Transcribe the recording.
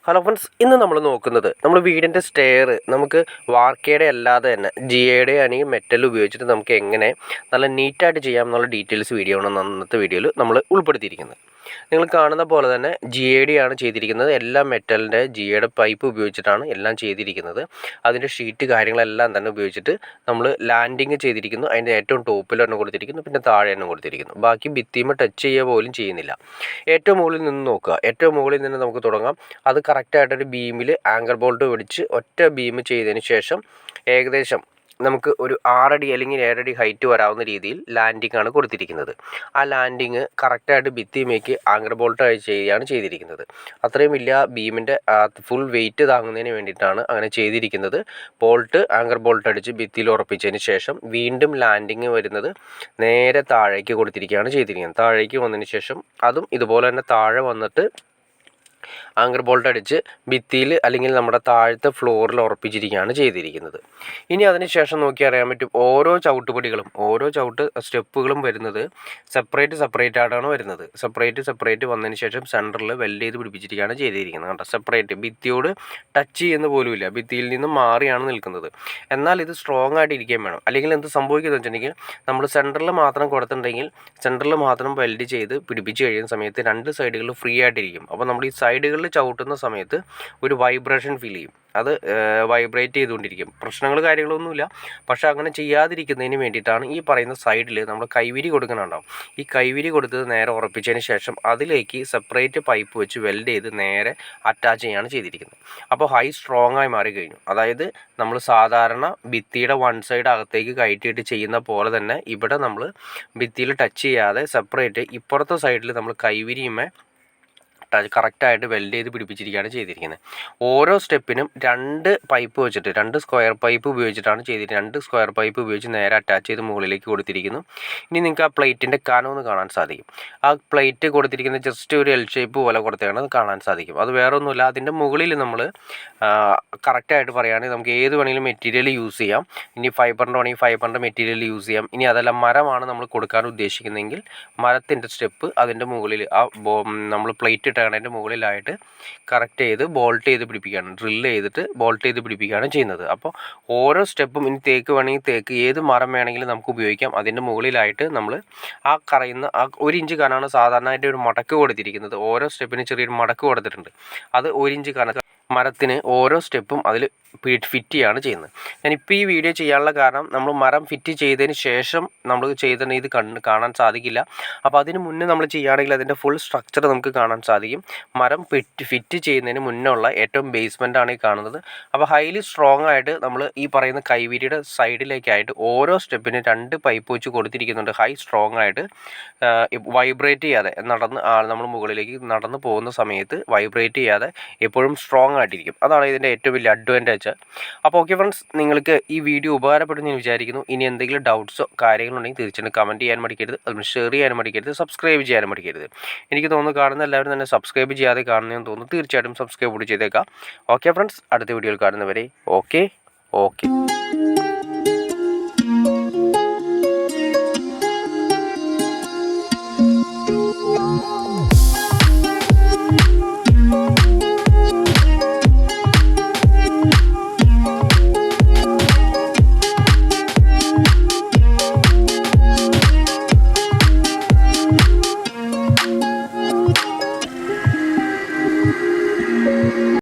Hello friends, ഇന്ന് നമ്മൾ നോക്കുന്നത് നമ്മൾ വീടിൻ്റെ സ്റ്റെയർ നമുക്ക് വാർക്കയുടെ അല്ലാതെ തന്നെ ജിയുടെ ആണെങ്കിൽ മെറ്റൽ ഉപയോഗിച്ചിട്ട് നമുക്ക് എങ്ങനെ നല്ല നീറ്റായിട്ട് ചെയ്യാം എന്നുള്ള ഡീറ്റെയിൽസ് വീഡിയോ ആണ് അന്നത്തെ വീഡിയോയിൽ നമ്മൾ ഉൾപ്പെടുത്തിയിരിക്കുന്നത്. നിങ്ങൾ കാണുന്ന പോലെ തന്നെ ആണ് ചെയ്തിരിക്കുന്നത്. എല്ലാം മെറ്റലിൻ്റെ ജിയുടെ പൈപ്പ് ഉപയോഗിച്ചിട്ടാണ് എല്ലാം ചെയ്തിരിക്കുന്നത്. അതിൻ്റെ ഷീറ്റ് കാര്യങ്ങളെല്ലാം തന്നെ ഉപയോഗിച്ചിട്ട് നമ്മൾ ലാൻഡിങ് ചെയ്തിരിക്കുന്നു. അതിൻ്റെ ഏറ്റവും ടോപ്പിൽ തന്നെ കൊടുത്തിരിക്കുന്നു, പിന്നെ താഴെ തന്നെ കൊടുത്തിരിക്കുന്നു. ബാക്കി ഭിത്തിയുമ്പോൾ ടച്ച് ചെയ്യുക പോലും ചെയ്യുന്നില്ല. ഏറ്റവും മുകളിൽ നിന്ന് നോക്കുക. ഏറ്റവും മുകളിൽ നിന്ന് നമുക്ക് തുടങ്ങാം. അത് കറക്റ്റായിട്ടൊരു ബീമിൽ ആങ്കർ ബോൾട്ട് പിടിച്ച് ഒറ്റ ബീം ചെയ്തതിന് ശേഷം ഏകദേശം നമുക്ക് ഒരു 6 അടി അല്ലെങ്കിൽ 7 അടി ഹൈറ്റ് വരാവുന്ന രീതിയിൽ ലാൻഡിംഗ് ആണ് കൊടുത്തിരിക്കുന്നത്. ആ ലാൻഡിങ് കറക്റ്റായിട്ട് ഭിത്തിയുമേക്ക് ആങ്കർ ബോൾട്ട് ചെയ്യുകയാണ് ചെയ്തിരിക്കുന്നത്. അത്രയും വലിയ ബീമിൻ്റെ ഫുൾ വെയിറ്റ് താങ്ങുന്നതിന് വേണ്ടിയിട്ടാണ് അങ്ങനെ ചെയ്തിരിക്കുന്നത്. ആങ്കർ ബോൾട്ട് അടിച്ച് ഭിത്തിയിൽ ഉറപ്പിച്ചതിന് ശേഷം വീണ്ടും ലാൻഡിങ് വരുന്നത് നേരെ താഴേക്ക് കൊടുത്തിരിക്കുകയാണ് ചെയ്തിരിക്കുന്നത്. താഴേക്ക് വന്നതിന് ശേഷം അതും ഇതുപോലെ തന്നെ താഴെ വന്നിട്ട് ആങ്കർ ബോൾട്ട് അടിച്ച് ഭിത്തിയിൽ അല്ലെങ്കിൽ നമ്മുടെ താഴത്തെ ഫ്ലോറിൽ ഉറപ്പിച്ചിരിക്കുകയാണ് ചെയ്തിരിക്കുന്നത്. ഇനി അതിന് ശേഷം നോക്കി അറിയാൻ പറ്റും ഓരോ ചവിട്ടുപടികളും ഓരോ സ്റ്റെപ്പുകളും വരുന്നത് സെപ്പറേറ്റ് ആയിട്ടാണ് വരുന്നത്. സെപ്പറേറ്റ് വന്നതിന് ശേഷം സെൻറ്ററിൽ വെൽഡ് ചെയ്ത് പിടിപ്പിച്ചിരിക്കുകയാണ് ചെയ്തിരിക്കുന്നത്. കണ്ടോ, സെപ്പറേറ്റ് ഭിത്തിയോട് ടച്ച് ചെയ്യുന്ന പോലുമില്ല, ഭിത്തിയിൽ നിന്നും മാറിയാണ് നിൽക്കുന്നത്. എന്നാൽ ഇത് സ്ട്രോങ് ആയിട്ട് ഇരിക്കുകയും വേണം. അല്ലെങ്കിൽ എന്ത് സംഭവിക്കുന്നത് വെച്ചിട്ടുണ്ടെങ്കിൽ നമ്മൾ സെൻറ്ററിൽ മാത്രം കൊടുത്തിട്ടുണ്ടെങ്കിൽ സെൻറ്ററിൽ മാത്രം വെൽഡ് ചെയ്ത് പിടിപ്പിച്ച് കഴിയുന്ന സമയത്ത് രണ്ട് സൈഡുകളിൽ ഫ്രീ ആയിട്ടിരിക്കും. അപ്പോൾ നമ്മൾ ഈ സൈഡുകളിൽ ചവിട്ടുന്ന സമയത്ത് ഒരു വൈബ്രേഷൻ ഫീൽ ചെയ്യും. അത് വൈബ്രേറ്റ് ചെയ്തുകൊണ്ടിരിക്കും. പ്രശ്നങ്ങൾ കാര്യങ്ങളൊന്നുമില്ല. പക്ഷേ അങ്ങനെ ചെയ്യാതിരിക്കുന്നതിന് വേണ്ടിയിട്ടാണ് ഈ പറയുന്ന സൈഡിൽ നമ്മൾ കൈവിരി കൊടുക്കുന്നുണ്ടാവും. ഈ കൈവിരി കൊടുത്തത് നേരെ ഉറപ്പിച്ചതിന് ശേഷം അതിലേക്ക് സെപ്പറേറ്റ് പൈപ്പ് വെച്ച് വെൽഡ് ചെയ്ത് നേരെ അറ്റാച്ച് ചെയ്യാണ് ചെയ്തിരിക്കുന്നത്. അപ്പോൾ സ്ട്രോങ് ആയി മാറി കഴിഞ്ഞു. അതായത് നമ്മൾ സാധാരണ ഭിത്തിയുടെ വൺ സൈഡ് അകത്തേക്ക് കയറ്റിയിട്ട് ചെയ്യുന്ന പോലെ തന്നെ ഇവിടെ നമ്മൾ ഭിത്തിയിൽ ടച്ച് ചെയ്യാതെ സെപ്പറേറ്റ് ഇപ്പുറത്തെ സൈഡിൽ നമ്മൾ കൈവിരിയുമേ കറക്റ്റായിട്ട് വെൽഡ് ചെയ്ത് പിടിപ്പിച്ചിരിക്കുകയാണ് ചെയ്തിരിക്കുന്നത്. ഓരോ സ്റ്റെപ്പിനും 2 പൈപ്പ് വെച്ചിട്ട് 2 സ്ക്വയർ പൈപ്പ് ഉപയോഗിച്ചിട്ടാണ് ചെയ്തിരിക്കുന്നത്. 2 സ്ക്വയർ പൈപ്പ് ഉപയോഗിച്ച് നേരെ അറ്റാച്ച് ചെയ്ത് മുകളിലേക്ക് കൊടുത്തിരിക്കുന്നു. ഇനി നിങ്ങൾക്ക് ആ പ്ലേറ്റിൻ്റെ കനമൊന്ന് കാണാൻ സാധിക്കും. ആ പ്ലേറ്റ് കൊടുത്തിരിക്കുന്നത് ജസ്റ്റ് ഒരു എൽ ഷേപ്പ് പോലെ കൊടുത്താണ് അത് കാണാൻ സാധിക്കും. അത് വേറെ ഒന്നുമില്ല. അതിൻ്റെ മുകളിൽ നമ്മൾ കറക്റ്റായിട്ട് പറയുകയാണെങ്കിൽ നമുക്ക് ഏത് വേണമെങ്കിലും മെറ്റീരിയൽ യൂസ് ചെയ്യാം. ഇനി ഫൈബറിൻ്റെ വേണമെങ്കിൽ ഫൈബറിൻ്റെ മെറ്റീരിയൽ യൂസ് ചെയ്യാം. ഇനി അതല്ല മരമാണ് നമ്മൾ കൊടുക്കാൻ ഉദ്ദേശിക്കുന്നതെങ്കിൽ മരത്തിൻ്റെ സ്റ്റെപ്പ് അതിൻ്റെ മുകളിൽ നമ്മൾ പ്ലേറ്റ് അതിൻ്റെ മുകളിലായിട്ട് കറക്റ്റ് ചെയ്ത് ബോൾട്ട് ചെയ്ത് പിടിപ്പിക്കുകയാണ്, ഡ്രില്ല് ചെയ്തിട്ട് ബോൾട്ട് ചെയ്ത് പിടിപ്പിക്കുകയാണ് ചെയ്യുന്നത്. അപ്പോൾ ഓരോ സ്റ്റെപ്പും ഇനി തേക്ക് വേണമെങ്കിൽ തേക്ക്, ഏത് മരം വേണമെങ്കിലും നമുക്ക് ഉപയോഗിക്കാം. അതിൻ്റെ മുകളിലായിട്ട് നമ്മൾ ആ 1 ഇഞ്ച് കനമാണ് സാധാരണയായിട്ട് ഒരു മടക്ക് കൊടുത്തിരിക്കുന്നത്. ഓരോ സ്റ്റെപ്പിന് ചെറിയൊരു മടക്ക് കൊടുത്തിട്ടുണ്ട്. അത് 1 ഇഞ്ച് കന മരത്തിന് ഓരോ സ്റ്റെപ്പും അതിൽ ഫിറ്റ് ചെയ്യാണ് ചെയ്യുന്നത്. ഞാനിപ്പോൾ ഈ വീഡിയോ ചെയ്യാനുള്ള കാരണം നമ്മൾ മരം ഫിറ്റ് ചെയ്തതിന് ശേഷം നമ്മൾ ചെയ്തിട്ട് ഇത് കാണാൻ സാധിക്കില്ല. അപ്പോൾ അതിന് മുന്നേ നമ്മൾ ചെയ്യുകയാണെങ്കിൽ അതിൻ്റെ ഫുൾ സ്ട്രക്ചർ നമുക്ക് കാണാൻ സാധിക്കും. മരം ഫിറ്റ് ചെയ്യുന്നതിന് മുന്നേ ഉള്ള ഏറ്റവും ബേസ്മെൻറ്റാണ് ഈ കാണുന്നത്. അപ്പോൾ ഹൈലി സ്ട്രോങ് ആയിട്ട് നമ്മൾ ഈ പറയുന്ന കൈവിരിയുടെ സൈഡിലേക്കായിട്ട് ഓരോ സ്റ്റെപ്പിന് 2 പൈപ്പ് വെച്ച് കൊടുത്തിരിക്കുന്നുണ്ട്. സ്ട്രോങ് ആയിട്ട് വൈബ്രേറ്റ് ചെയ്യാതെ നമ്മൾ മുകളിലേക്ക് നടന്ന് പോകുന്ന സമയത്ത് വൈബ്രേറ്റ് ചെയ്യാതെ എപ്പോഴും സ്ട്രോങ് ആയിട്ടിരിക്കും. അതാണ് ഇതിൻ്റെ ഏറ്റവും വലിയ അഡ്വാൻറ്റേജ്. അപ്പോൾ ഓക്കെ ഫ്രണ്ട്സ്, നിങ്ങൾക്ക് ഈ വീഡിയോ ഉപകാരപ്പെടുന്നു ഞാൻ വിചാരിക്കുന്നു. ഇനി എന്തെങ്കിലും ഡൗട്ട്സോ കാര്യങ്ങളുണ്ടെങ്കിൽ തീർച്ചയായിട്ടും കമൻറ്റ് ചെയ്യാൻ മടിക്കരുത്, അതുകൊണ്ട് ഷെയർ ചെയ്യാൻ മടിക്കരുത്, സബ്സ്ക്രൈബ് ചെയ്യാൻ മടിക്കരുത്. എനിക്ക് തോന്നുന്നു കാണുന്ന എല്ലാവരും തന്നെ സബ്സ്ക്രൈബ് ചെയ്യാതെ കാണുന്നതെന്ന് തോന്നുന്നു. തീർച്ചയായിട്ടും സബ്സ്ക്രൈബ് കൂടി ചെയ്തേക്കാം. ഓക്കെ ഫ്രണ്ട്സ്, അടുത്ത വീഡിയോയിൽ കാണുന്നവരെ ഓക്കെ.